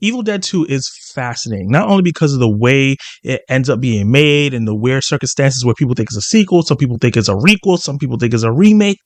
Evil Dead 2 is fascinating, not only because of the way it ends up being made and the weird circumstances where people think it's a sequel, some people think it's a requel, some people think it's a remake,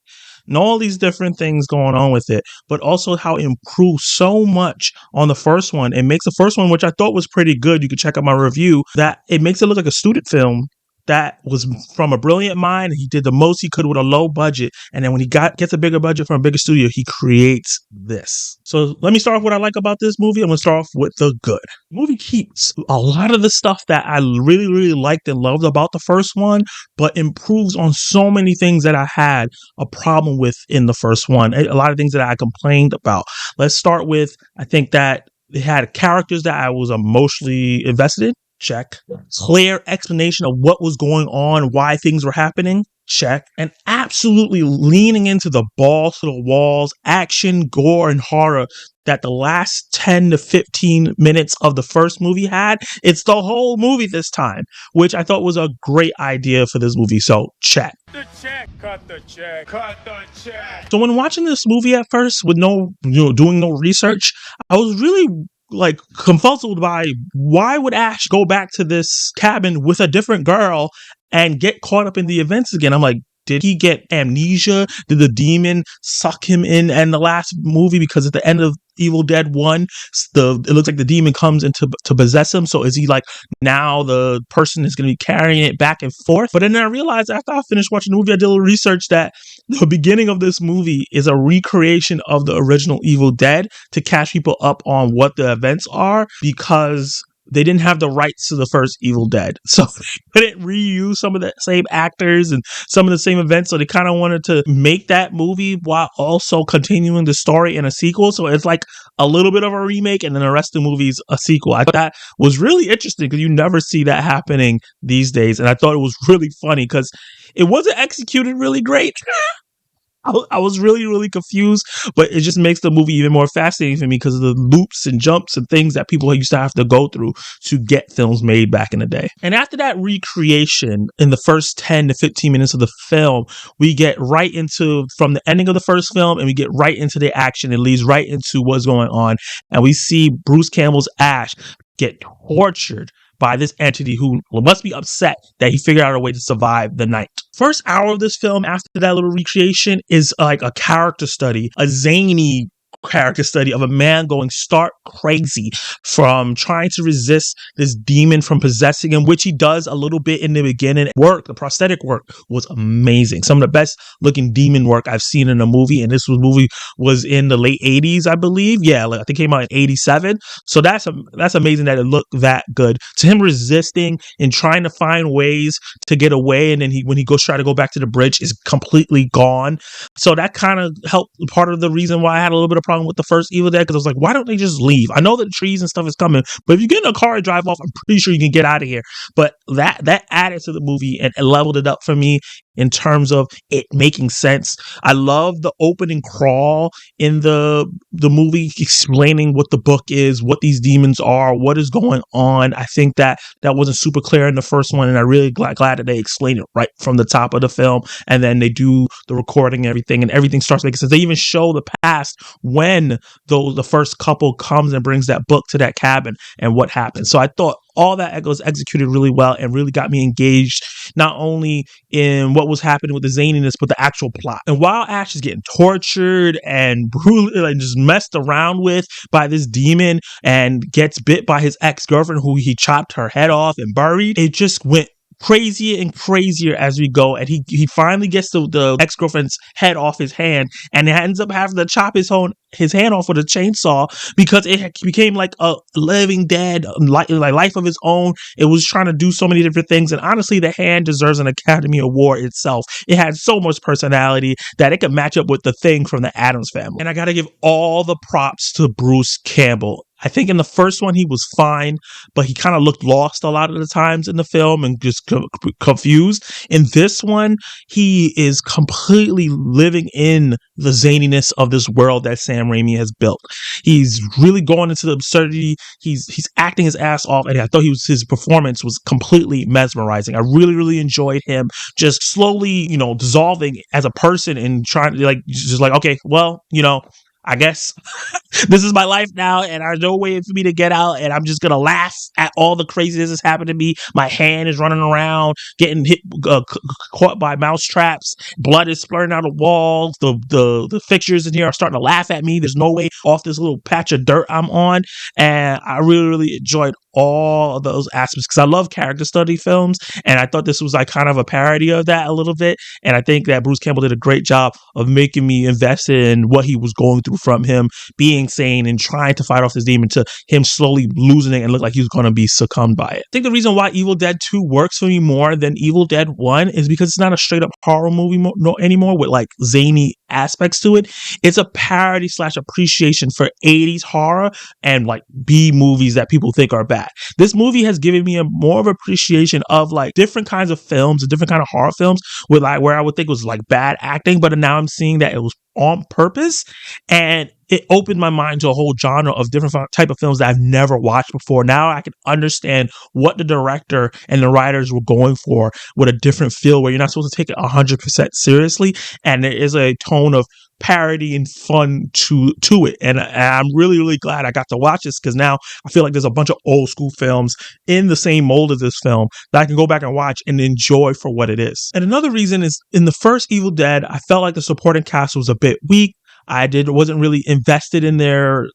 and all these different things going on with it, but also how it improves so much on the first one. It makes the first one, which I thought was pretty good, you can check out my review, that it makes it look like a student film that was from a brilliant mind. He did the most he could with a low budget, and then when he gets a bigger budget from a bigger studio, he creates this. So let me start off what I like about this movie. I'm going to start off with the good. The movie keeps a lot of the stuff that I really liked and loved about the first one, but improves on so many things that I had a problem with in the first one. A lot of things that I complained about. Let's start with, I think that it had characters that I was emotionally invested in. Check. Clear explanation of what was going on, why things were happening. Check. And absolutely leaning into the balls to the walls, action, gore, and horror that the last 10 to 15 minutes of the first movie had. It's the whole movie this time, which I thought was a great idea for this movie. So check. The check. Cut the check. Cut the check. So when watching this movie at first with doing no research, I was really confuzzled by why would Ash go back to this cabin with a different girl and get caught up in the events again. I'm like, did he get amnesia? Did the demon suck him in the last movie? Because at the end of Evil Dead 1, it looks like the demon comes in to possess him. So is he like now the person is going to be carrying it back and forth? But then I realized after I finished watching the movie, I did a little research that the beginning of this movie is a recreation of the original Evil Dead to catch people up on what the events are, because they didn't have the rights to the first Evil Dead. So they couldn't reuse some of the same actors and some of the same events. So they kind of wanted to make that movie while also continuing the story in a sequel. So it's like a little bit of a remake and then the rest of the movie's a sequel. I thought that was really interesting because you never see that happening these days. And I thought it was really funny because it wasn't executed really great. I was really confused, but it just makes the movie even more fascinating for me because of the loops and jumps and things that people used to have to go through to get films made back in the day. And after that recreation, in the first 10 to 15 minutes of the film, we get right into, from the ending of the first film, and we get right into the action. It leads right into what's going on. And we see Bruce Campbell's Ash get tortured by this entity who must be upset that he figured out a way to survive the night. First hour of this film, after that little recreation, is like a character study, a zany character study of a man going stark crazy from trying to resist this demon from possessing him, which he does a little bit in the beginning. The prosthetic work was amazing. Some of the best looking demon work I've seen in a movie, and this movie was in the late 80s, I believe. Yeah, I think it came out in 87. So that's amazing that it looked that good. To him resisting and trying to find ways to get away, and then when he goes try to go back to the bridge, is completely gone. So that kind of helped, part of the reason why I had a little bit of problem with the first Evil Dead, because I was like, why don't they just leave? I know that the trees and stuff is coming, but if you get in a car and drive off, I'm pretty sure you can get out of here. But that added to the movie and it leveled it up for me in terms of it making sense. I love the opening crawl in the movie explaining what the book is, what these demons are, what is going on. I think that wasn't super clear in the first one, and I'm really glad that they explain it right from the top of the film, and then they do the recording and everything starts making sense. They even show the past when the first couple comes and brings that book to that cabin and what happens. So I thought all that was executed really well and really got me engaged, not only in what was happening with the zaniness, but the actual plot. And while Ash is getting tortured and brutally and just messed around with by this demon and gets bit by his ex-girlfriend who he chopped her head off and buried, it just went crazier and crazier as we go, and he finally gets the ex-girlfriend's head off his hand, and it ends up having to chop his hand off with a chainsaw because it became like a living dead, like life of its own. It was trying to do so many different things, and honestly, the hand deserves an Academy Award itself. It had so much personality that it could match up with the Thing from the Addams Family. And I gotta give all the props to Bruce Campbell. I think in the first one he was fine, but he kind of looked lost a lot of the times in the film and just confused. In this one, he is completely living in the zaniness of this world that Sam Raimi has built. He's really going into the absurdity. He's acting his ass off, and I thought his performance was completely mesmerizing. I really enjoyed him just slowly, dissolving as a person and trying to okay, well, I guess this is my life now, and there's no way for me to get out, and I'm just gonna laugh at all the craziness that's happened to me. My hand is running around, getting hit, caught by mouse traps. Blood is splurting out of walls. The fixtures in here are starting to laugh at me. There's no way off this little patch of dirt I'm on, and I really, really enjoyed all of those aspects because I love character study films, and I thought this was like kind of a parody of that a little bit. And I think that Bruce Campbell did a great job of making me invested in what he was going through, from him being sane and trying to fight off this demon to him slowly losing it and look like he was going to be succumbed by it. I think the reason why Evil Dead 2 works for me more than Evil Dead 1 is because it's not a straight up horror movie anymore with like zany aspects to it. It's a parody / appreciation for 80s horror and like B movies that people think are bad. This movie has given me a more of appreciation of like different kinds of films and different kind of horror films with like where I would think was like bad acting, but now I'm seeing that it was on purpose, and it opened my mind to a whole genre of different type of films that I've never watched before. Now I can understand what the director and the writers were going for with a different feel, where you're not supposed to take it 100% seriously, and there is a tone of parody and fun to it. And I'm really, really glad I got to watch this, because now I feel like there's a bunch of old school films in the same mold as this film that I can go back and watch and enjoy for what it is. And another reason is, in the first Evil Dead, I felt like the supporting cast was a bit weak. I wasn't really invested in their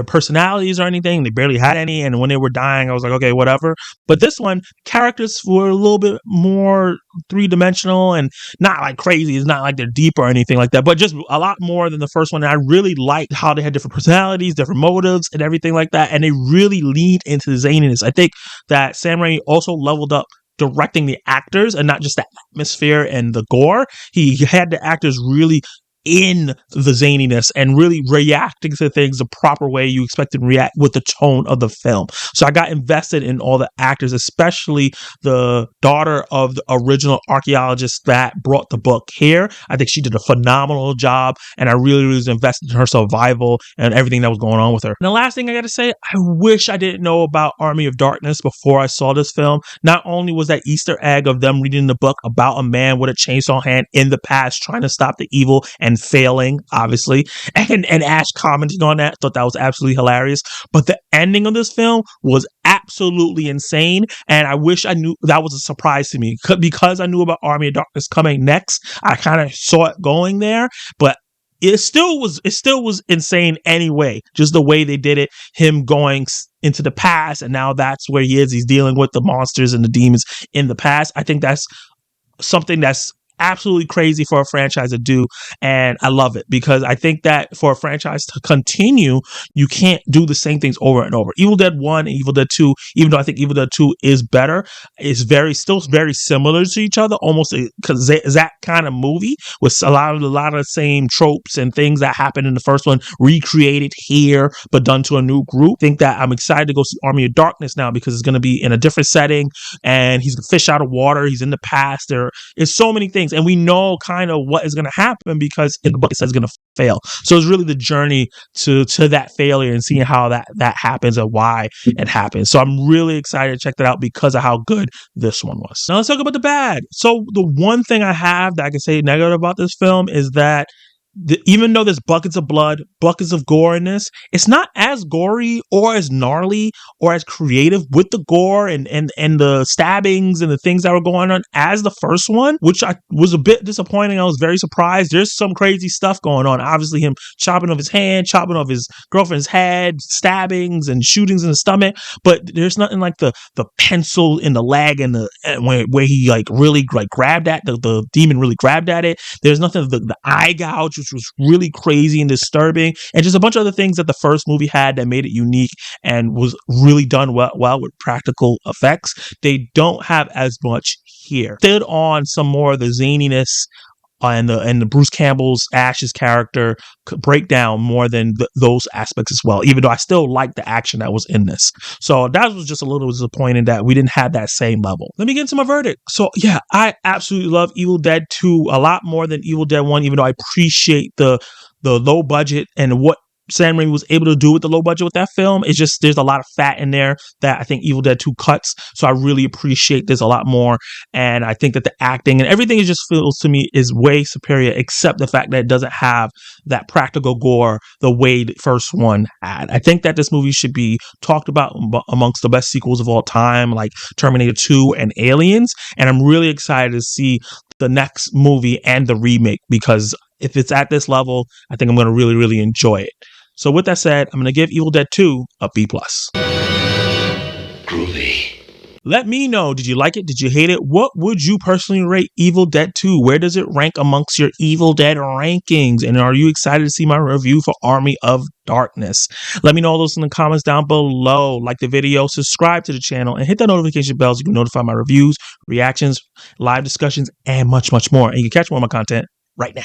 personalities or anything. They barely had any, and when they were dying, I was like, okay, whatever. But this one, characters were a little bit more three-dimensional and not like crazy. It's not like they're deep or anything like that, but just a lot more than the first one. And I really liked how they had different personalities, different motives, and everything like that, and they really leaned into the zaniness. I think that Sam Raimi also leveled up directing the actors and not just the atmosphere and the gore. He had the actors really in the zaniness and really reacting to things the proper way you expect them to react with the tone of the film. So I got invested in all the actors, especially the daughter of the original archaeologist that brought the book here. I think she did a phenomenal job, and I really, really was invested in her survival and everything that was going on with her. And the last thing I got to say, I wish I didn't know about Army of Darkness before I saw this film. Not only was that Easter egg of them reading the book about a man with a chainsaw hand in the past trying to stop the evil and failing, obviously, and Ash commenting on that, thought that was absolutely hilarious. But the ending of this film was absolutely insane, and I wish I knew. That was a surprise to me because I knew about Army of Darkness coming next. I kind of saw it going there, but it still was insane anyway. Just the way they did it, him going into the past, and now that's where he is. He's dealing with the monsters and the demons in the past. I think that's something that's absolutely crazy for a franchise to do, and I love it, because I think that for a franchise to continue, you can't do the same things over and over. Evil Dead 1 and Evil Dead 2, even though I think Evil Dead 2 is better, is still very similar to each other, almost because that kind of movie with a lot of the same tropes and things that happened in the first one recreated here but done to a new group. I think that I'm excited to go see Army of Darkness now, because it's going to be in a different setting, and he's a fish out of water. He's in the past. There is so many things, and we know kind of what is going to happen because in the book it says it's going to fail. So it's really the journey to that failure and seeing how that happens and why it happens. So I'm really excited to check that out because of how good this one was. Now let's talk about the bad. So the one thing I have that I can say negative about this film is that even though there's buckets of blood, buckets of gore in this, it's not as gory or as gnarly or as creative with the gore and the stabbings and the things that were going on as the first one, which I was a bit disappointing. I was very surprised. There's some crazy stuff going on. Obviously him chopping off his hand, chopping off his girlfriend's head, stabbings and shootings in the stomach, but there's nothing like the pencil in the leg and where he like really like grabbed at the demon really grabbed at it. There's nothing the eye gouge, which was really crazy and disturbing, and just a bunch of other things that the first movie had that made it unique and was really done well with practical effects. They don't have as much here. Stood on some more of the zaniness and the Bruce Campbell's Ash's character breakdown more than those aspects as well, even though I still like the action that was in this. So that was just a little disappointing that we didn't have that same level. Let me get into my verdict. So yeah, I absolutely love Evil Dead 2 a lot more than Evil Dead 1, even though I appreciate the low budget and what Sam Raimi was able to do with the low budget with that film. It's just there's a lot of fat in there that I think Evil Dead 2 cuts. So I really appreciate this a lot more. And I think that the acting and everything it just feels to me is way superior, except the fact that it doesn't have that practical gore the way the first one had. I think that this movie should be talked about amongst the best sequels of all time, like Terminator 2 and Aliens. And I'm really excited to see the next movie and the remake, because if it's at this level, I think I'm going to really, really enjoy it. So with that said, I'm going to give Evil Dead 2 a B+. Groovy. Let me know, did you like it? Did you hate it? What would you personally rate Evil Dead 2? Where does it rank amongst your Evil Dead rankings? And are you excited to see my review for Army of Darkness? Let me know all those in the comments down below. Like the video, subscribe to the channel, and hit that notification bell so you can notify my reviews, reactions, live discussions, and much, much more. And you can catch more of my content right now.